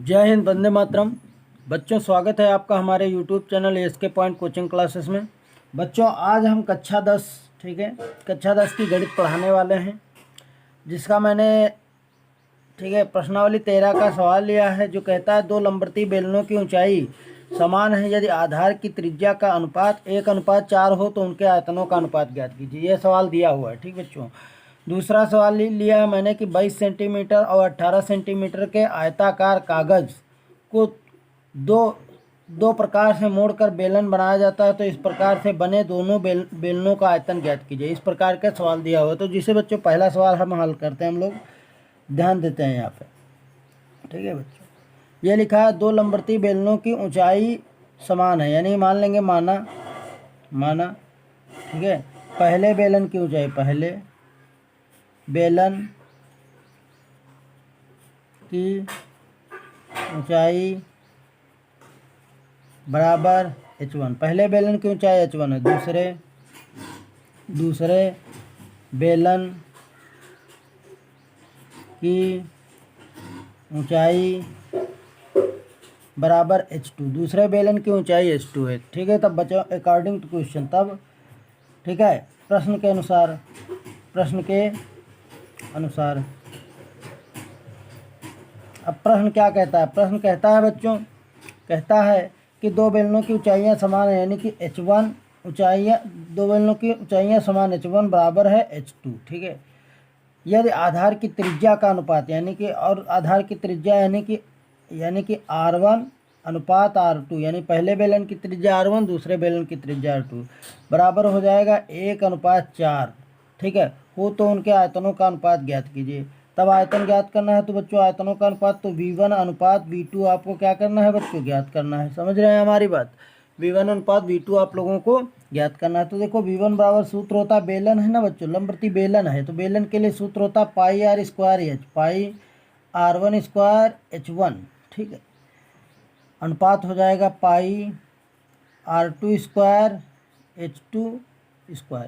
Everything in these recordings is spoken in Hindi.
जय हिंद, वंदे मातरम। बच्चों, स्वागत है आपका हमारे YouTube channel SK point coaching classes में। बच्चों, आज हम कक्षा 10 ठीक है, कक्षा 10 की गणित पढ़ाने वाले हैं, जिसका मैंने प्रश्नावली 13 का सवाल लिया है, जो कहता है 2 लंबवती बेलनों की ऊंचाई समान है यदि आधार की त्रिज्या का अनुपात 1:4 हो तो उनके आयतनों का अनुपात ज्ञात कीजिए। यह सवाल दिया हुआ है। ठीक बच्चों, दूसरा सवाल लिया मैंने कि 22 सेंटीमीटर और 18 सेंटीमीटर के आयताकार कागज़ को दो दो प्रकार से मोड़कर बेलन बनाया जाता है, तो इस प्रकार से बने दोनों बेलनों का आयतन ज्ञात कीजिए। इस प्रकार का सवाल दिया हुआ है। तो जिसे बच्चों पहला सवाल हम हल करते हैं, हम लोग ध्यान देते हैं यहाँ पे। ठीक है बच्चों, ये लिखा है 2 लंबवती बेलनों की ऊंचाई समान है, यानी मान लेंगे माना ठीक है, पहले बेलन की ऊंचाई, पहले बेलन की ऊंचाई बराबर h1। पहले बेलन की ऊंचाई h1 है। दूसरे बेलन की ऊंचाई बराबर h2। दूसरे बेलन की ऊंचाई h2 है। ठीक है, तब बच्चों अकॉर्डिंग टू क्वेश्चन, तब ठीक है, प्रश्न के अनुसार अब प्रश्न क्या कहता है? प्रश्न कहता है बच्चों, कहता है कि 2 बेलनों की ऊंचाइयां समान है, यानी कि h1 ऊंचाइयां, 2 बेलनों की ऊंचाइयां समान, h1 बराबर है h2। ठीक है, यदि आधार की त्रिज्या का अनुपात, यानी कि और आधार की त्रिज्या यानी कि R1 अनुपात R2, यानी पहले बेलन की त्रिज्या R1, दूसरे बेलन की त्रिज्या R2 बराबर हो जाएगा 1:4। ठीक है, हो तो उनके आयतनों का अनुपात ज्ञात कीजिए। तब आयतन ज्ञात करना है तो बच्चों आयतनों का अनुपात तो V1 अनुपात V2 आपको क्या करना है बच्चों? ज्ञात करना है। समझ रहे हैं हमारी बात? V1 अनुपात V2 आप लोगों को ज्ञात करना है। तो देखो V1 बराबर सूत्र होता है, बेलन है ना बच्चों, लंबवती बेलन है, तो बेलन के लिए सूत्र होता है πr² h, πr1² h1। ठीक है, अनुपात हो जाएगा πr2² h2²,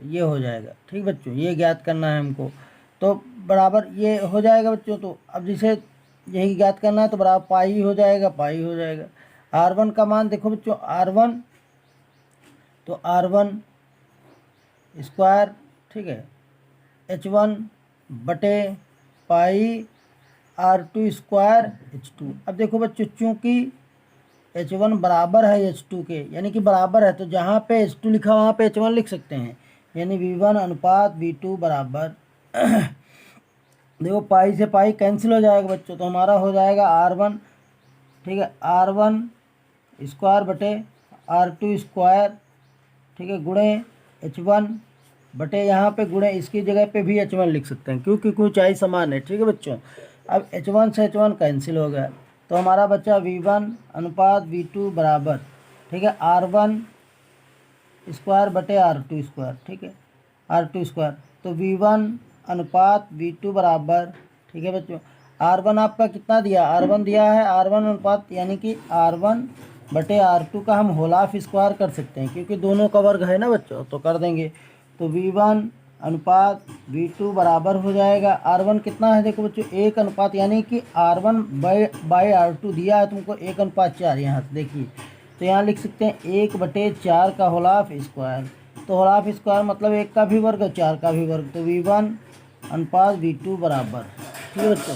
ये हो जाएगा। ठीक बच्चों, ये ज्ञात करना है हमको, तो बराबर ये हो जाएगा बच्चों। तो अब जिसे यही ज्ञात करना है तो बराबर पाई हो जाएगा। R1 का मान देखो बच्चों, R1 तो R1², ठीक है, h1 बटे πr2² h2। अब देखो बच्चों, चूंकि h1 बराबर है h2 के, यानी कि बराबर है, तो जहाँ पे h2 लिखा वहाँ पे h1 लिख सकते हैं, यानी V1 अनुपात V2 बराबर देखो पाई से पाई कैंसिल हो जाएगा बच्चों, तो हमारा हो जाएगा R1, ठीक है, R1² बटे R2², ठीक है, गुणे h1 बटे यहाँ पे गुणे, इसकी जगह पे भी h1 लिख सकते हैं क्योंकि ऊंचाई समान है। ठीक है बच्चों, अब h1 से h1 कैंसिल हो गया, तो हमारा बच्चा V1 अनुपात V2 बराबर, ठीक है, R1² बटे R2², ठीक है, R2², तो V1 अनुपात V2 बराबर, ठीक है बच्चों, R1 आपका कितना दिया? R1 दिया है, R1 अनुपात यानी कि R1 बटे R2 का हम होल ऑफ स्क्वायर कर सकते हैं, क्योंकि दोनों का वर्ग है ना बच्चों, तो कर देंगे। तो V1 अनुपात V2 बराबर हो जाएगा, R1 कितना है देखो बच्चों, 1 अनुपात, यानी कि R1 बाई R2 दिया है तुमको 1:4, यहाँ से देखिए, तो यहाँ लिख सकते हैं 1/4 का होल ऑफ स्क्वायर। तो होल ऑफ स्क्वायर मतलब 1 का भी वर्ग और 4 का भी वर्ग, तो V1 अनुपात V2 बराबर, ठीक है बच्चों,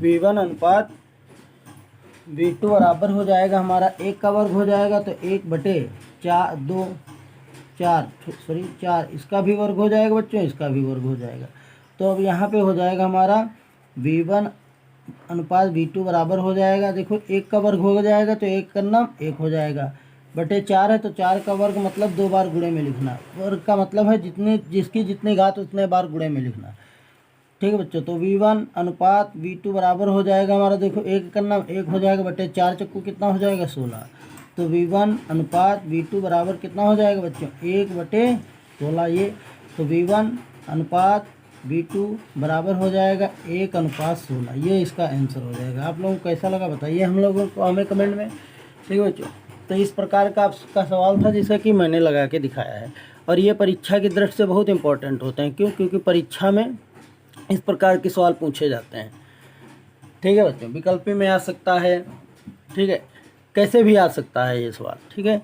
V1 अनुपात V2 बराबर हो जाएगा हमारा 1 का वर्ग हो जाएगा, तो 4 इसका भी वर्ग हो जाएगा बच्चों, इसका भी वर्ग हो जाएगा। तो अब यहाँ पे हो जाएगा हमारा V1 अनुपात V2 बराबर हो जाएगा, देखो 1 का वर्ग हो जाएगा तो 1 करना 1 हो जाएगा, बटे 4 है तो 4 का वर्ग मतलब 2 बार गुणे में लिखना, वर्ग का मतलब है जिसकी जितनी घात उतने बार गुणे में लिखना। ठीक है बच्चों, तो V1 अनुपात V2 बराबर हो जाएगा हमारा, देखो 1 करना 1 हो जाएगा, बटे 4 चक्कू कितना हो जाएगा 16, तो V1 अनुपात V2 बराबर कितना हो जाएगा बच्चों 1/16 ये, तो V1 अनुपात V2 बराबर हो जाएगा 1:16, ये इसका आंसर हो जाएगा। आप लोगों को कैसा लगा बताइए हम लोगों को हमें कमेंट में। ठीक है बच्चों, तो इस प्रकार का आपका सवाल था जिसे कि मैंने लगा के दिखाया है, और ये परीक्षा की दृष्टि से बहुत इंपॉर्टेंट होते हैं। क्यों? क्योंकि परीक्षा में इस प्रकार के सवाल पूछे जाते हैं। ठीक है बच्चों, विकल्पी में आ सकता है, ठीक है, कैसे भी आ सकता है ये सवाल, ठीक है,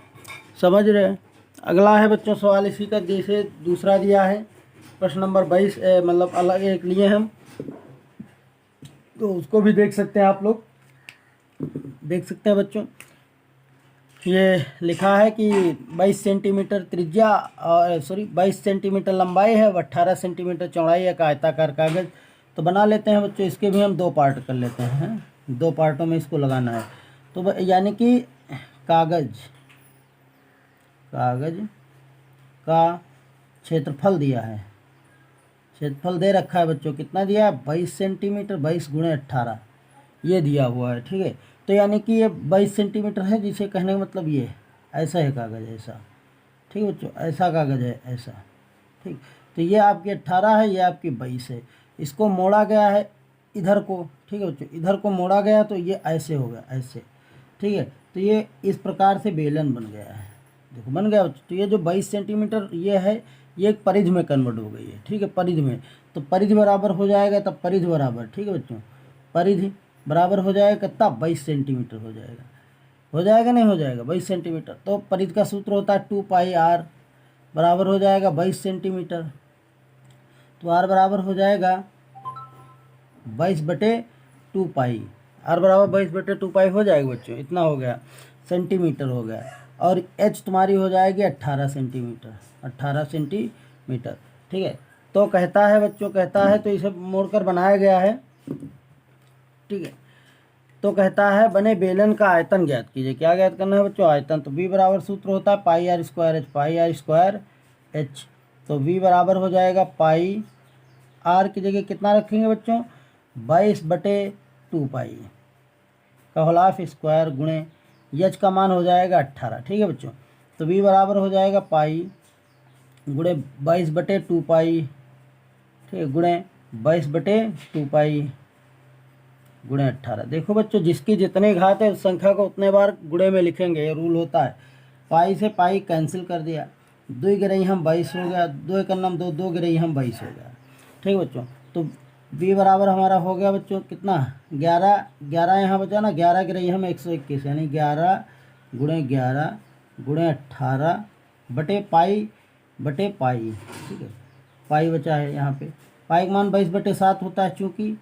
समझ रहे हैं। अगला है बच्चों सवाल इसी का, जैसे दूसरा दिया है प्रश्न नंबर 22, मतलब अलग एक लिए हम, तो उसको भी देख सकते हैं आप लोग, देख सकते हैं बच्चों। ये लिखा है कि 22 सेंटीमीटर त्रिज्या और 22 सेंटीमीटर लंबाई है, 18 सेंटीमीटर चौड़ाई है, आयताकार कागज़। तो बना लेते हैं बच्चों, इसके भी हम दो पार्ट कर लेते हैं, दो पार्टों में इसको लगाना है। तो यानी कि कागज़ का क्षेत्रफल दिया है, क्षेत्रफल दे रखा है बच्चों, कितना दिया है 22 सेंटीमीटर, 22 गुणे 18 ये दिया हुआ है, ठीक है। तो यानी कि ये 22 सेंटीमीटर है, जिसे कहने का मतलब ये ऐसा है कागज़, ऐसा, ठीक है बच्चों, ऐसा कागज़ है, ऐसा, ठीक। तो ये आपकी 18 है, ये आपकी 22 है, इसको मोड़ा गया है इधर को, ठीक है बच्चों, इधर को मोड़ा गया तो ये ऐसे होगा, ऐसे, ठीक है। तो ये इस प्रकार से बेलन बन गया है, देखो बन गया बच्चों। तो ये जो 22 सेंटीमीटर ये है, ये एक परिधि में कन्वर्ट हो गई है, ठीक है, परिधि में। तो परिधि बराबर हो जाएगा, तब परिधि बराबर, ठीक है बच्चों, परिधि बराबर हो जाएगा कितना 22 सेंटीमीटर हो जाएगा, हो जाएगा नहीं हो जाएगा 22 सेंटीमीटर। तो परिधि का सूत्र होता है 2πr, बराबर हो जाएगा 22 सेंटीमीटर। तो r बराबर हो जाएगा 22/2π, r बराबर 22/2π हो जाएगा बच्चों, इतना हो गया, सेंटीमीटर हो गया। और h तुम्हारी हो जाएगी 18 सेंटीमीटर, 18 सेंटीमीटर, ठीक है। तो कहता है बच्चों, कहता है, तो इसे मोड़कर बनाया गया है, ठीक है। तो कहता है बने बेलन का आयतन ज्ञात कीजिए। क्या ज्ञात करना है बच्चों? आयतन। तो v बराबर सूत्र होता है πr square h, πr square h। तो v बराबर हो जाएगा पाई, r की जगह कितना रखेंगे बच्चों 22/2π का होल ऑफ स्क्वायर गुणे h का मान हो जाएगा 18, ठीक है बच्चों। तो v बराबर हो जाएगा पाई गुणे 22/2π, ठीक है, गुणे 22/2π गुणे 18। देखो बच्चों, जिसकी जितने घात है उस संख्या को उतने बार गुणे में लिखेंगे, ये रूल होता है। पाई से पाई कैंसिल कर दिया, 2 गिरई हम 22 हो गया, 2 एक नम 2, 2 गिरई हम 22 हो गया, ठीक है बच्चों। तो b बराबर हमारा हो गया बच्चों कितना 11, 11 यहाँ बचा ना, 11 गिरई हम 121, यानी 11 गुणे 11 गुणे 18 बटे पाई, ठीक है, पाई बचा है यहाँ पे। पाई का मान 22/7 होता है चूँकि,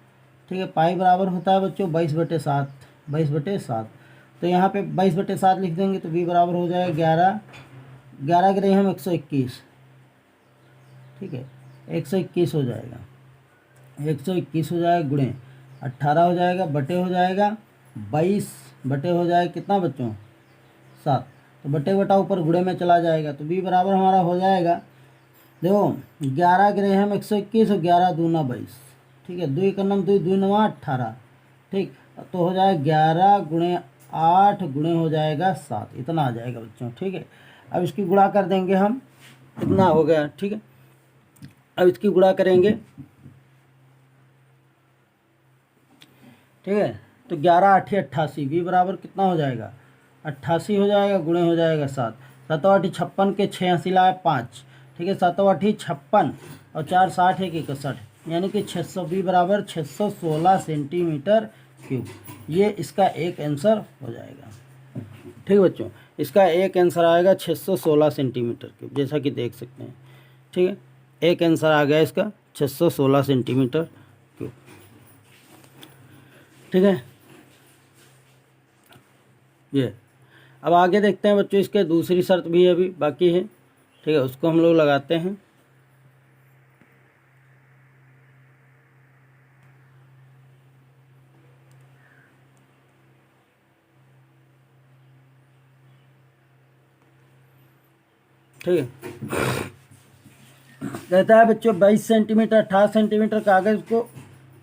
ठीक है। पाई बराबर होता है बच्चों 22/7, 22/7। तो यहाँ पे 22/7 लिख देंगे, तो v बराबर हो जाएगा 11, 11 गिरे हम 121, ठीक है, 121 हो जाएगा, 121 हो जाएगा, गुणे 18 हो जाएगा, बटे हो जाएगा 22, बटे हो जाएगा कितना बच्चों 7। तो बटे बटा ऊपर गुणे में चला जाएगा, तो v बराबर हमारा हो जाएगा, देखो 11 गिरे हम 121 और 11 दूना 22, ठीक है, 2 एक नम 2, 2 9 18, ठीक। तो हो जाएगा 11 गुणे 8 गुणे हो जाएगा 7, इतना आ जाएगा बच्चों, ठीक है। अब इसकी गुणा कर देंगे हम, इतना हो गया, ठीक है। अब इसकी गुणा करेंगे, ठीक है। तो 11 8 88, v बराबर कितना हो जाएगा 88 हो जाएगा, गुणे हो जाएगा 7, 7 8 56 के 6 80 लाए 5, ठीक है, 7 8 56 और 4 60 1 61, यानी कि 600, v बराबर 616 सेंटीमीटर क्यूब। ये इसका एक आंसर हो जाएगा, ठीक है बच्चों, इसका एक आंसर आएगा 616 सेंटीमीटर क्यूब, जैसा कि देख सकते हैं, ठीक है। एक आंसर आ गया इसका 616 सेंटीमीटर क्यूब, ठीक है। ये अब आगे देखते हैं बच्चों, इसके दूसरी शर्त भी अभी बाकी है, ठीक है, उसको हम लोग लगाते हैं। ठीक है, कहता है बच्चों 22 सेंटीमीटर 18 सेंटीमीटर कागज़ को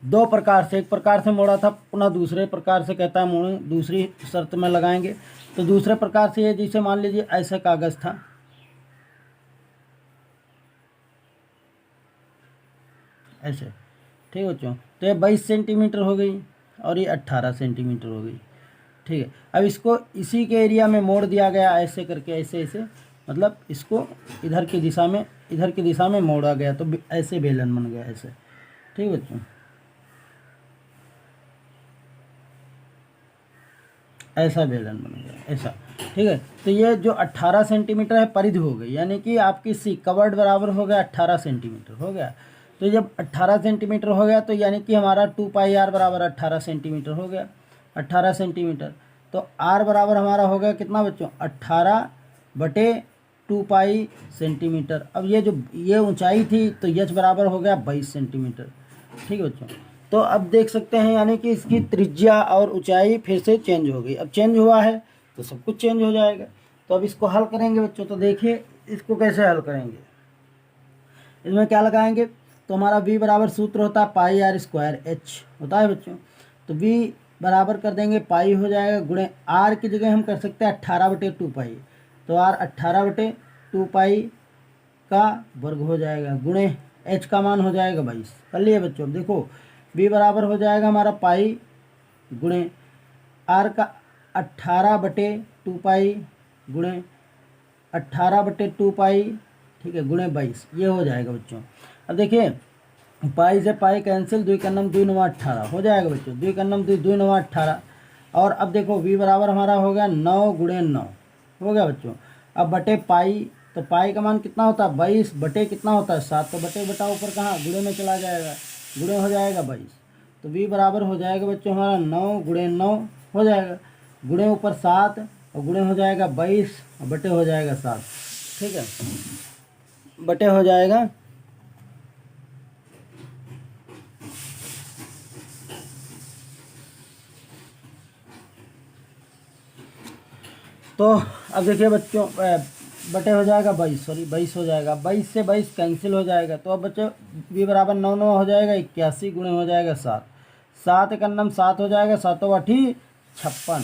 दो प्रकार से, एक प्रकार से मोड़ा था, पुनः दूसरे प्रकार से कहता है मोड़े, दूसरी शर्त में लगाएंगे। तो दूसरे प्रकार से ये जैसे मान लीजिए ऐसा कागज़ था, ऐसे, ठीक है बच्चों। तो ये 22 सेंटीमीटर हो गई और ये 18 सेंटीमीटर हो गई, ठीक है। अब इसको इसी के एरिया में मोड़ दिया गया, ऐसे करके, ऐसे ऐसे, मतलब इसको इधर की दिशा में मोड़ा गया, तो ऐसे बेलन बन गया, ऐसे, ठीक है बच्चों। ऐसा बेलन बनेगा ऐसा, ठीक है। तो ये जो 18 सेंटीमीटर है परिधि हो गई, यानी कि आपकी सी कवर्ड बराबर हो गया 18 सेंटीमीटर हो गया। तो जब 18 सेंटीमीटर हो गया तो यानी कि हमारा 2πr बराबर 18 सेंटीमीटर हो गया, 18 सेंटीमीटर। तो r बराबर हमारा हो गया कितना बच्चों, 18/2π सेंटीमीटर। अब ये जो ये ऊंचाई थी तो h बराबर हो गया 22 सेंटीमीटर, ठीक है बच्चों। तो अब देख सकते हैं यानी कि इसकी त्रिज्या और ऊंचाई फिर से चेंज हो गई। अब चेंज हुआ है तो सब कुछ चेंज हो जाएगा। तो अब इसको हल करेंगे बच्चों, तो देखिए इसको कैसे हल करेंगे। इसमें क्या लगाएंगे, तो हमारा v बराबर सूत्र होता है πr² होता है बच्चों। तो v बराबर कर देंगे पाई हो जाएगा गुणे r की जगह हम कर सकते हैं 18/2π। तो r 18/2π का वर्ग हो जाएगा गुणे h का मान हो जाएगा 22। कर लिए बच्चों। अब देखो v बराबर हो जाएगा हमारा पाई गुणे r का 18/2π गुणे 18/2π, ठीक है, गुणे 22, ये हो जाएगा बच्चों। अब देखिए पाई से पाई कैंसिल, 2 का नम 2 9 18 हो जाएगा बच्चों, 2 का नम 2 2 9 18। और अब देखो v बराबर हमारा हो गया 9 गुणे 9 हो गया बच्चों। अब बटे पाई, तो पाई का मान कितना होता है 22 बटे कितना होता है 7, तो बटे बटा ऊपर कहाँ गुणे में चला जाएगा, गुणे हो जाएगा 22। तो v बराबर हो जाएगा बच्चों हमारा 9 गुणे 9 हो जाएगा, गुणे ऊपर 7 और गुणे हो जाएगा 22 और बटे हो जाएगा 7, ठीक है, बटे हो जाएगा। तो अब देखिए बच्चों बटे हो जाएगा 22 हो जाएगा, 22 से 22 कैंसिल हो जाएगा। तो अब बच्चों v बराबर 9 9 हो जाएगा 81 गुणे हो जाएगा 7, 7 एक नम 7 हो जाएगा, 7 8 56,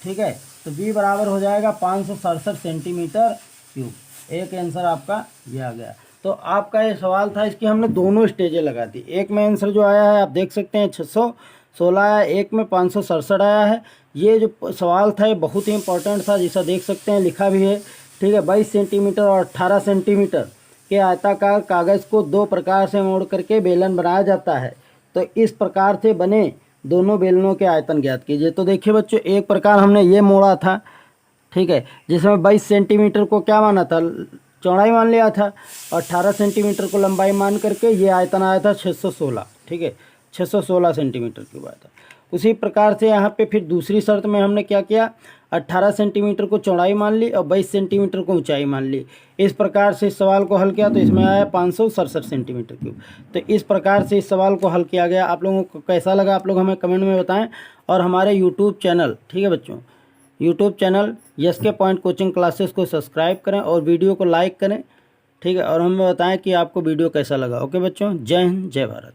ठीक है। तो v बराबर हो जाएगा 567 सेंटीमीटर क्यूब। एक आंसर आपका ये आ गया। तो आपका ये सवाल था, इसकी हमने दोनों स्टेजें लगा दी। एक में आंसर जो आया है आप देख सकते हैं 616 आया, एक में 567 आया है। ये जो सवाल था ये बहुत ही इंपॉर्टेंट था, जिसे देख सकते हैं लिखा भी है, ठीक है। 22 सेंटीमीटर और 18 सेंटीमीटर के आयताकार कागज़ को दो प्रकार से मोड़ करके बेलन बनाया जाता है। तो इस प्रकार से बने दोनों बेलनों के आयतन ज्ञात कीजिए। तो देखिए बच्चों एक प्रकार हमने ये मोड़ा था, ठीक है, जिसमें 22 सेंटीमीटर को क्या माना था, चौड़ाई मान लिया था, और 18 सेंटीमीटर को लंबाई मान करके ये आयतन आया था 616, ठीक है, 616 सेंटीमीटर क्यूब आया था। उसी प्रकार से यहाँ पे फिर दूसरी शर्त में हमने क्या किया, 18 सेंटीमीटर को चौड़ाई मान ली और 22 सेंटीमीटर को ऊंचाई मान ली। इस प्रकार से इस सवाल को हल किया तो इसमें आया 567 सेंटीमीटर क्यूब। तो इस प्रकार से इस सवाल को हल किया गया। आप लोगों को कैसा लगा आप लोग हमें कमेंट में बताएं। और हमारे यूट्यूब चैनल, ठीक है बच्चों, YouTube channel SK point coaching classes को सब्सक्राइब करें और वीडियो को लाइक करें, ठीक है, और हमें बताएं कि आपको वीडियो कैसा लगा। ओके बच्चों, जय हिंद जय भारत।